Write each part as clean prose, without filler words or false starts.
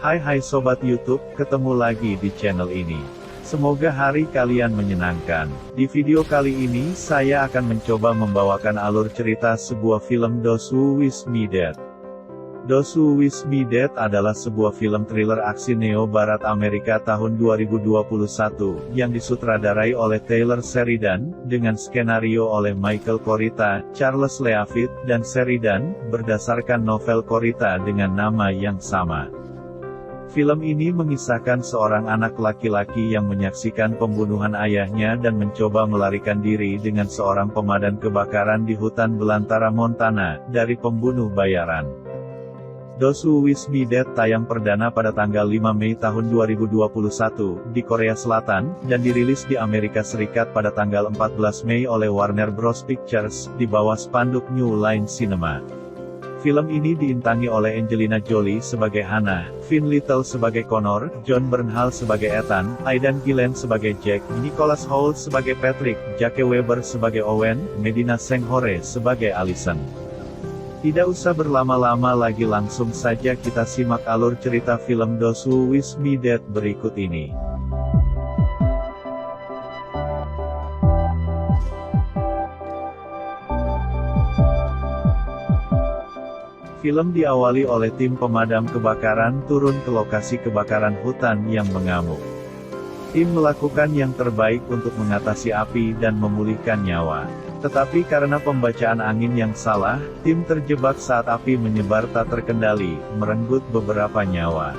Hai Sobat YouTube, ketemu lagi di channel ini. Semoga hari kalian menyenangkan. Di video kali ini saya akan mencoba membawakan alur cerita sebuah film Those Who Wish Me Dead. Those Who Wish Me Dead adalah sebuah film thriller aksi neo-barat Amerika tahun 2021, yang disutradarai oleh Taylor Sheridan, dengan skenario oleh Michael Corita, Charles Leavitt, dan Sheridan, berdasarkan novel Corita dengan nama yang sama. Film ini mengisahkan seorang anak laki-laki yang menyaksikan pembunuhan ayahnya dan mencoba melarikan diri dengan seorang pemadam kebakaran di hutan belantara Montana, dari pembunuh bayaran. Those Who Wish Me Dead tayang perdana pada tanggal 5 Mei tahun 2021, di Korea Selatan, dan dirilis di Amerika Serikat pada tanggal 14 Mei oleh Warner Bros. Pictures, di bawah spanduk New Line Cinema. Film ini diintangi oleh Angelina Jolie sebagai Hannah, Vin Little sebagai Connor, Jon Bernthal sebagai Ethan, Aidan Gillen sebagai Jack, Nicholas Hoult sebagai Patrick, Jake Weber sebagai Owen, Medina Senghore sebagai Allison. Tidak usah berlama-lama lagi, langsung saja kita simak alur cerita film Those Who Wish Me Dead berikut ini. Film diawali oleh tim pemadam kebakaran turun ke lokasi kebakaran hutan yang mengamuk. Tim melakukan yang terbaik untuk mengatasi api dan memulihkan nyawa. Tetapi karena pembacaan angin yang salah, tim terjebak saat api menyebar tak terkendali, merenggut beberapa nyawa.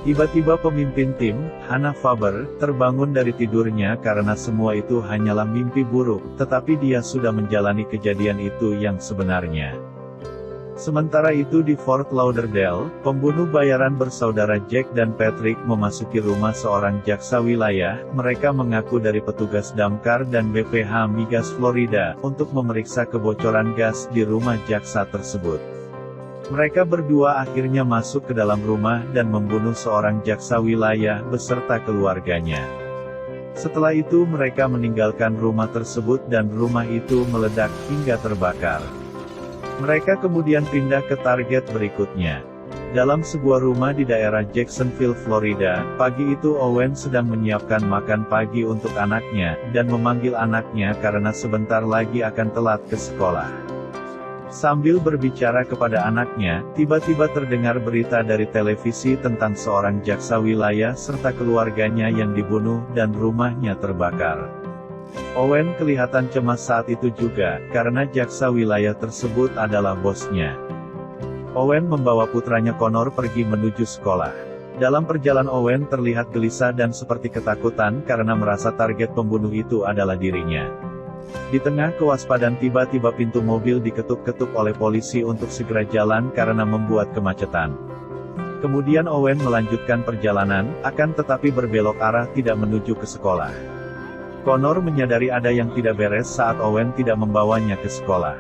Tiba-tiba pemimpin tim, Hannah Faber, terbangun dari tidurnya karena semua itu hanyalah mimpi buruk, tetapi dia sudah menjalani kejadian itu yang sebenarnya. Sementara itu di Fort Lauderdale, pembunuh bayaran bersaudara Jack dan Patrick memasuki rumah seorang jaksa wilayah. Mereka mengaku dari petugas damkar dan BPH Migas Florida, untuk memeriksa kebocoran gas di rumah jaksa tersebut. Mereka berdua akhirnya masuk ke dalam rumah dan membunuh seorang jaksa wilayah beserta keluarganya. Setelah itu mereka meninggalkan rumah tersebut dan rumah itu meledak hingga terbakar. Mereka kemudian pindah ke target berikutnya. Dalam sebuah rumah di daerah Jacksonville, Florida, pagi itu Owen sedang menyiapkan makan pagi untuk anaknya, dan memanggil anaknya karena sebentar lagi akan telat ke sekolah. Sambil berbicara kepada anaknya, tiba-tiba terdengar berita dari televisi tentang seorang jaksa wilayah serta keluarganya yang dibunuh dan rumahnya terbakar. Owen kelihatan cemas saat itu juga, karena jaksa wilayah tersebut adalah bosnya. Owen membawa putranya Connor pergi menuju sekolah. Dalam perjalanan Owen terlihat gelisah dan seperti ketakutan karena merasa target pembunuh itu adalah dirinya. Di tengah kewaspadaan tiba-tiba pintu mobil diketuk-ketuk oleh polisi untuk segera jalan karena membuat kemacetan. Kemudian Owen melanjutkan perjalanan, akan tetapi berbelok arah tidak menuju ke sekolah. Connor menyadari ada yang tidak beres saat Owen tidak membawanya ke sekolah.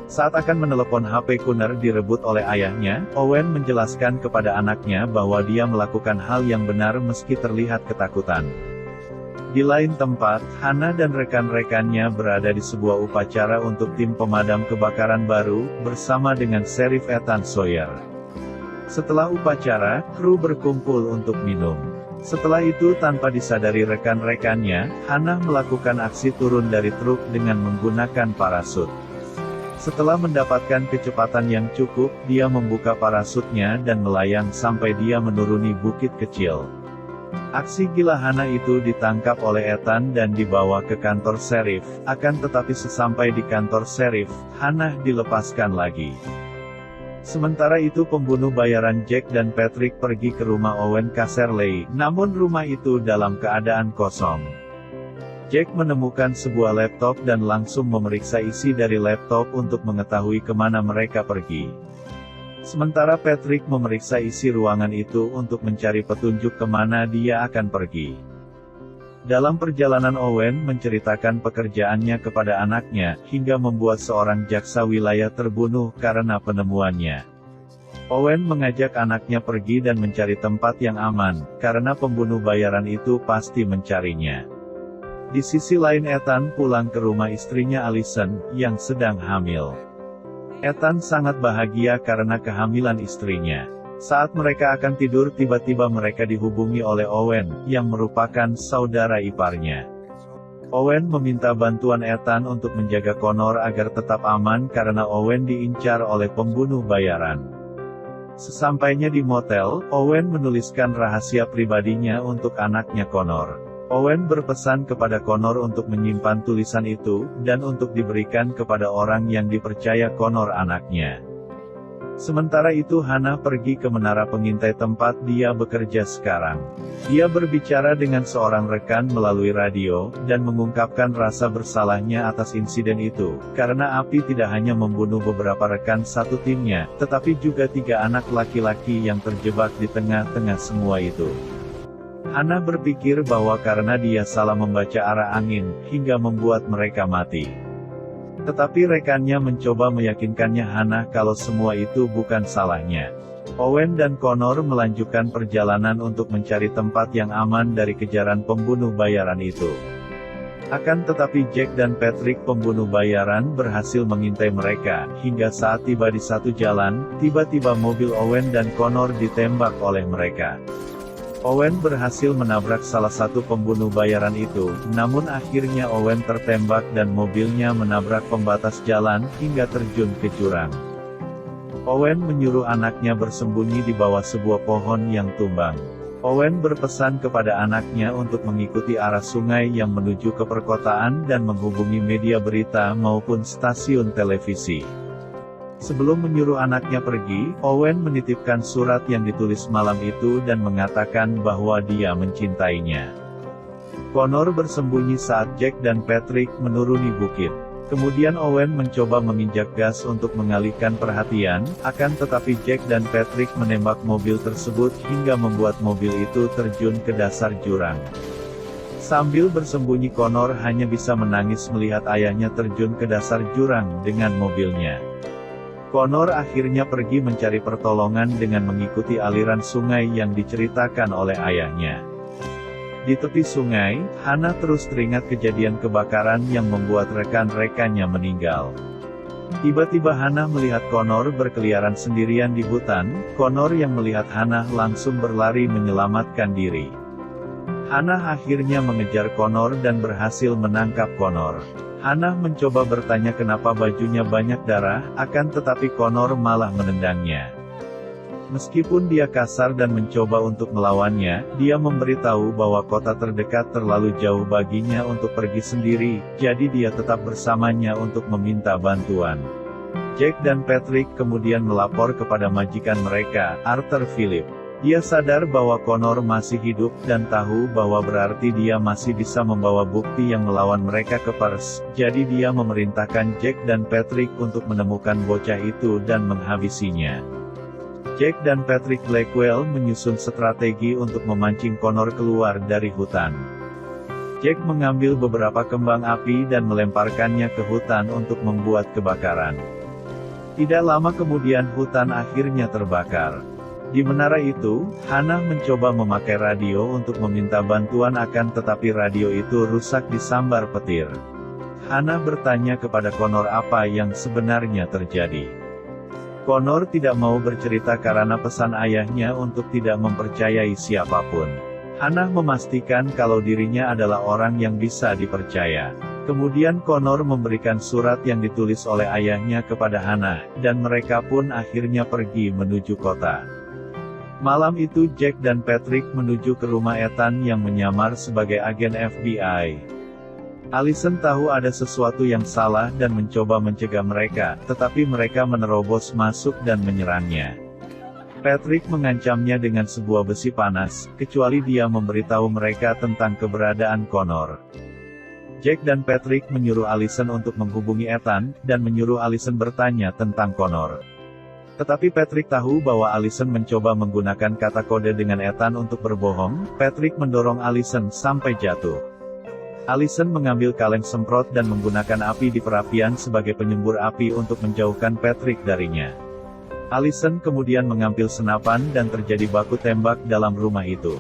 Saat akan menelepon HP Connor direbut oleh ayahnya, Owen menjelaskan kepada anaknya bahwa dia melakukan hal yang benar meski terlihat ketakutan. Di lain tempat, Hannah dan rekan-rekannya berada di sebuah upacara untuk tim pemadam kebakaran baru, bersama dengan Sheriff Ethan Sawyer. Setelah upacara, kru berkumpul untuk minum. Setelah itu tanpa disadari rekan-rekannya, Hannah melakukan aksi turun dari truk dengan menggunakan parasut. Setelah mendapatkan kecepatan yang cukup, dia membuka parasutnya dan melayang sampai dia menuruni bukit kecil. Aksi gila Hannah itu ditangkap oleh Ethan dan dibawa ke kantor sheriff, akan tetapi sesampai di kantor sheriff, Hannah dilepaskan lagi. Sementara itu pembunuh bayaran Jack dan Patrick pergi ke rumah Owen Caserley, namun rumah itu dalam keadaan kosong. Jack menemukan sebuah laptop dan langsung memeriksa isi dari laptop untuk mengetahui kemana mereka pergi. Sementara Patrick memeriksa isi ruangan itu untuk mencari petunjuk kemana dia akan pergi. Dalam perjalanan Owen menceritakan pekerjaannya kepada anaknya, hingga membuat seorang jaksa wilayah terbunuh karena penemuannya. Owen mengajak anaknya pergi dan mencari tempat yang aman, karena pembunuh bayaran itu pasti mencarinya. Di sisi lain Ethan pulang ke rumah istrinya Allison, yang sedang hamil. Ethan sangat bahagia karena kehamilan istrinya. Saat mereka akan tidur tiba-tiba mereka dihubungi oleh Owen, yang merupakan saudara iparnya. Owen meminta bantuan Ethan untuk menjaga Connor agar tetap aman karena Owen diincar oleh pembunuh bayaran. Sesampainya di motel, Owen menuliskan rahasia pribadinya untuk anaknya Connor. Owen berpesan kepada Connor untuk menyimpan tulisan itu, dan untuk diberikan kepada orang yang dipercaya Connor anaknya. Sementara itu Hannah pergi ke menara pengintai tempat dia bekerja sekarang. Dia berbicara dengan seorang rekan melalui radio, dan mengungkapkan rasa bersalahnya atas insiden itu, karena api tidak hanya membunuh beberapa rekan satu timnya, tetapi juga 3 anak laki-laki yang terjebak di tengah-tengah semua itu. Hannah berpikir bahwa karena dia salah membaca arah angin, hingga membuat mereka mati. Tetapi rekannya mencoba meyakinkannya Hannah kalau semua itu bukan salahnya. Owen dan Connor melanjutkan perjalanan untuk mencari tempat yang aman dari kejaran pembunuh bayaran itu. Akan tetapi Jack dan Patrick pembunuh bayaran berhasil mengintai mereka, hingga saat tiba di satu jalan, tiba-tiba mobil Owen dan Connor ditembak oleh mereka. Owen berhasil menabrak salah satu pembunuh bayaran itu, namun akhirnya Owen tertembak dan mobilnya menabrak pembatas jalan, hingga terjun ke jurang. Owen menyuruh anaknya bersembunyi di bawah sebuah pohon yang tumbang. Owen berpesan kepada anaknya untuk mengikuti arah sungai yang menuju ke perkotaan dan menghubungi media berita maupun stasiun televisi. Sebelum menyuruh anaknya pergi, Owen menitipkan surat yang ditulis malam itu dan mengatakan bahwa dia mencintainya. Connor bersembunyi saat Jack dan Patrick menuruni bukit. Kemudian Owen mencoba menginjak gas untuk mengalihkan perhatian, akan tetapi Jack dan Patrick menembak mobil tersebut hingga membuat mobil itu terjun ke dasar jurang. Sambil bersembunyi Connor hanya bisa menangis melihat ayahnya terjun ke dasar jurang dengan mobilnya. Connor akhirnya pergi mencari pertolongan dengan mengikuti aliran sungai yang diceritakan oleh ayahnya. Di tepi sungai, Hannah terus teringat kejadian kebakaran yang membuat rekan-rekannya meninggal. Tiba-tiba Hannah melihat Connor berkeliaran sendirian di hutan. Connor yang melihat Hannah langsung berlari menyelamatkan diri. Hannah akhirnya mengejar Connor dan berhasil menangkap Connor. Hannah mencoba bertanya kenapa bajunya banyak darah, akan tetapi Connor malah menendangnya. Meskipun dia kasar dan mencoba untuk melawannya, dia memberitahu bahwa kota terdekat terlalu jauh baginya untuk pergi sendiri, jadi dia tetap bersamanya untuk meminta bantuan. Jack dan Patrick kemudian melapor kepada majikan mereka, Arthur Phillip. Dia sadar bahwa Connor masih hidup, dan tahu bahwa berarti dia masih bisa membawa bukti yang melawan mereka ke Perth, jadi dia memerintahkan Jack dan Patrick untuk menemukan bocah itu dan menghabisinya. Jack dan Patrick Blackwell menyusun strategi untuk memancing Connor keluar dari hutan. Jack mengambil beberapa kembang api dan melemparkannya ke hutan untuk membuat kebakaran. Tidak lama kemudian hutan akhirnya terbakar. Di menara itu, Hannah mencoba memakai radio untuk meminta bantuan akan tetapi radio itu rusak disambar petir. Hannah bertanya kepada Connor apa yang sebenarnya terjadi. Connor tidak mau bercerita karena pesan ayahnya untuk tidak mempercayai siapapun. Hannah memastikan kalau dirinya adalah orang yang bisa dipercaya. Kemudian Connor memberikan surat yang ditulis oleh ayahnya kepada Hannah, dan mereka pun akhirnya pergi menuju kota. Malam itu Jack dan Patrick menuju ke rumah Ethan yang menyamar sebagai agen FBI. Allison tahu ada sesuatu yang salah dan mencoba mencegah mereka, tetapi mereka menerobos masuk dan menyerangnya. Patrick mengancamnya dengan sebuah besi panas, kecuali dia memberitahu mereka tentang keberadaan Connor. Jack dan Patrick menyuruh Allison untuk menghubungi Ethan, dan menyuruh Allison bertanya tentang Connor. Tetapi Patrick tahu bahwa Allison mencoba menggunakan kata kode dengan Ethan untuk berbohong. Patrick mendorong Allison sampai jatuh. Allison mengambil kaleng semprot dan menggunakan api di perapian sebagai penyembur api untuk menjauhkan Patrick darinya. Allison kemudian mengambil senapan dan terjadi baku tembak dalam rumah itu.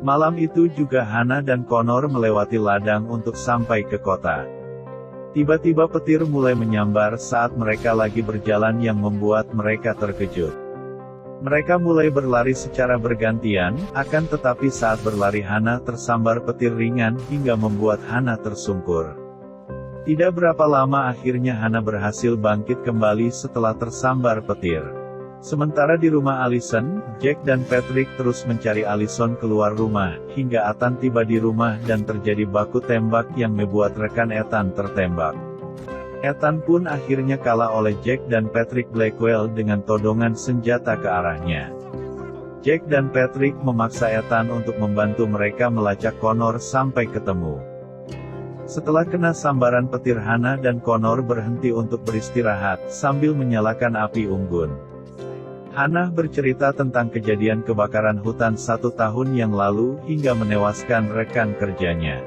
Malam itu juga Hannah dan Connor melewati ladang untuk sampai ke kota. Tiba-tiba petir mulai menyambar saat mereka lagi berjalan yang membuat mereka terkejut. Mereka mulai berlari secara bergantian, akan tetapi saat berlari Hana tersambar petir ringan hingga membuat Hana tersungkur. Tidak berapa lama akhirnya Hana berhasil bangkit kembali setelah tersambar petir. Sementara di rumah Allison, Jack dan Patrick terus mencari Allison keluar rumah, hingga Ethan tiba di rumah dan terjadi baku tembak yang membuat rekan Ethan tertembak. Ethan pun akhirnya kalah oleh Jack dan Patrick Blackwell dengan todongan senjata ke arahnya. Jack dan Patrick memaksa Ethan untuk membantu mereka melacak Connor sampai ketemu. Setelah kena sambaran petir Hana dan Connor berhenti untuk beristirahat, sambil menyalakan api unggun. Hana bercerita tentang kejadian kebakaran hutan 1 tahun yang lalu, hingga menewaskan rekan kerjanya.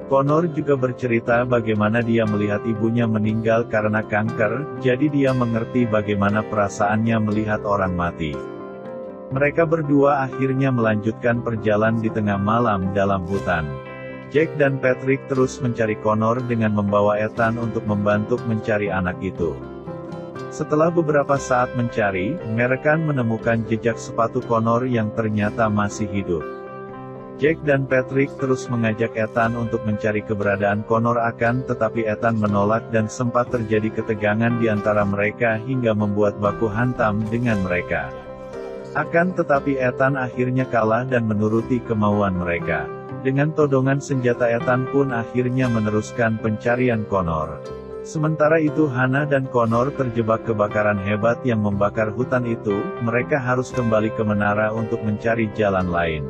Connor juga bercerita bagaimana dia melihat ibunya meninggal karena kanker, jadi dia mengerti bagaimana perasaannya melihat orang mati. Mereka berdua akhirnya melanjutkan perjalanan di tengah malam dalam hutan. Jack dan Patrick terus mencari Connor dengan membawa Ethan untuk membantu mencari anak itu. Setelah beberapa saat mencari, mereka menemukan jejak sepatu Connor yang ternyata masih hidup. Jack dan Patrick terus mengajak Ethan untuk mencari keberadaan Connor akan tetapi Ethan menolak dan sempat terjadi ketegangan di antara mereka hingga membuat baku hantam dengan mereka. Akan tetapi Ethan akhirnya kalah dan menuruti kemauan mereka. Dengan todongan senjata Ethan pun akhirnya meneruskan pencarian Connor. Sementara itu Hana dan Connor terjebak kebakaran hebat yang membakar hutan itu, mereka harus kembali ke menara untuk mencari jalan lain.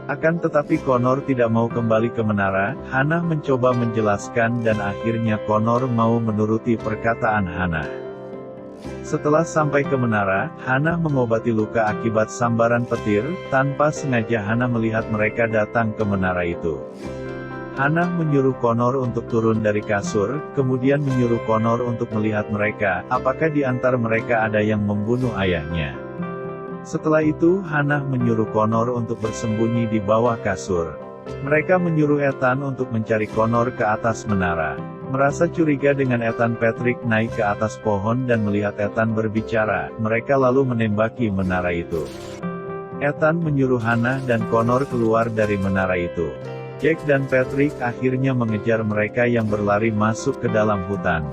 Akan tetapi Connor tidak mau kembali ke menara, Hana mencoba menjelaskan dan akhirnya Connor mau menuruti perkataan Hana. Setelah sampai ke menara, Hana mengobati luka akibat sambaran petir, tanpa sengaja Hana melihat mereka datang ke menara itu. Hana menyuruh Connor untuk turun dari kasur, kemudian menyuruh Connor untuk melihat mereka, apakah di antara mereka ada yang membunuh ayahnya. Setelah itu Hana menyuruh Connor untuk bersembunyi di bawah kasur. Mereka menyuruh Ethan untuk mencari Connor ke atas menara. Merasa curiga dengan Ethan, Patrick naik ke atas pohon dan melihat Ethan berbicara, mereka lalu menembaki menara itu. Ethan menyuruh Hana dan Connor keluar dari menara itu. Jack dan Patrick akhirnya mengejar mereka yang berlari masuk ke dalam hutan.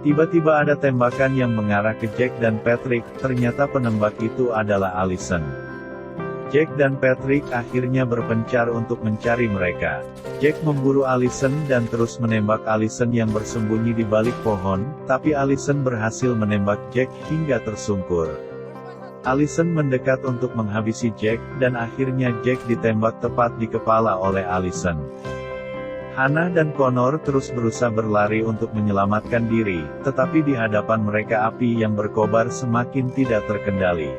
Tiba-tiba ada tembakan yang mengarah ke Jack dan Patrick, ternyata penembak itu adalah Allison. Jack dan Patrick akhirnya berpencar untuk mencari mereka. Jack memburu Allison dan terus menembak Allison yang bersembunyi di balik pohon, tapi Allison berhasil menembak Jack hingga tersungkur. Allison mendekat untuk menghabisi Jack, dan akhirnya Jack ditembak tepat di kepala oleh Allison. Hana dan Connor terus berusaha berlari untuk menyelamatkan diri, tetapi di hadapan mereka api yang berkobar semakin tidak terkendali.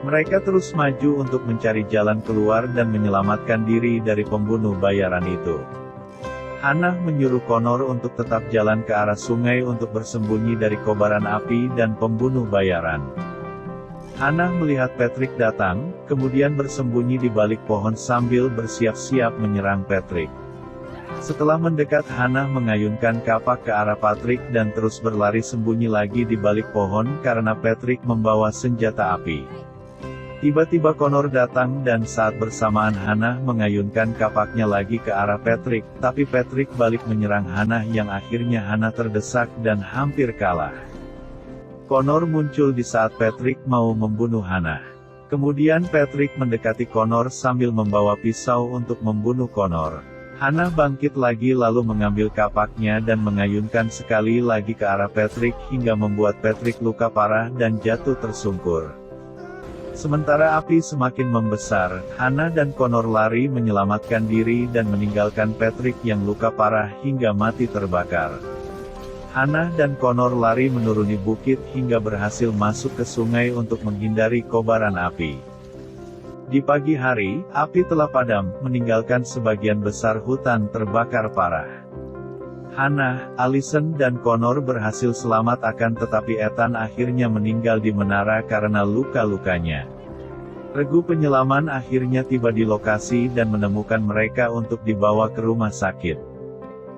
Mereka terus maju untuk mencari jalan keluar dan menyelamatkan diri dari pembunuh bayaran itu. Hana menyuruh Connor untuk tetap jalan ke arah sungai untuk bersembunyi dari kobaran api dan pembunuh bayaran. Hana melihat Patrick datang, kemudian bersembunyi di balik pohon sambil bersiap-siap menyerang Patrick. Setelah mendekat Hana mengayunkan kapak ke arah Patrick dan terus berlari sembunyi lagi di balik pohon karena Patrick membawa senjata api. Tiba-tiba Connor datang dan saat bersamaan Hana mengayunkan kapaknya lagi ke arah Patrick, tapi Patrick balik menyerang Hana yang akhirnya Hana terdesak dan hampir kalah. Connor muncul di saat Patrick mau membunuh Hana. Kemudian Patrick mendekati Connor sambil membawa pisau untuk membunuh Connor. Hana bangkit lagi lalu mengambil kapaknya dan mengayunkan sekali lagi ke arah Patrick hingga membuat Patrick luka parah dan jatuh tersungkur. Sementara api semakin membesar, Hana dan Connor lari menyelamatkan diri dan meninggalkan Patrick yang luka parah hingga mati terbakar. Hana dan Connor lari menuruni bukit hingga berhasil masuk ke sungai untuk menghindari kobaran api. Di pagi hari, api telah padam, meninggalkan sebagian besar hutan terbakar parah. Hana, Allison dan Connor berhasil selamat akan tetapi Ethan akhirnya meninggal di menara karena luka-lukanya. Regu penyelaman akhirnya tiba di lokasi dan menemukan mereka untuk dibawa ke rumah sakit.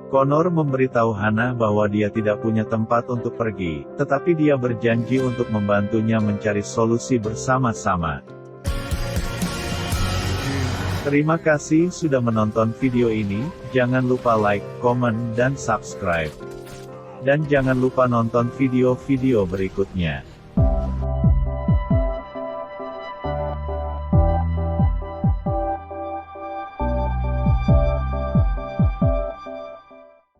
Connor memberitahu Hannah bahwa dia tidak punya tempat untuk pergi, tetapi dia berjanji untuk membantunya mencari solusi bersama-sama. Terima kasih sudah menonton video ini, jangan lupa like, komen, dan subscribe. Dan jangan lupa nonton video-video berikutnya.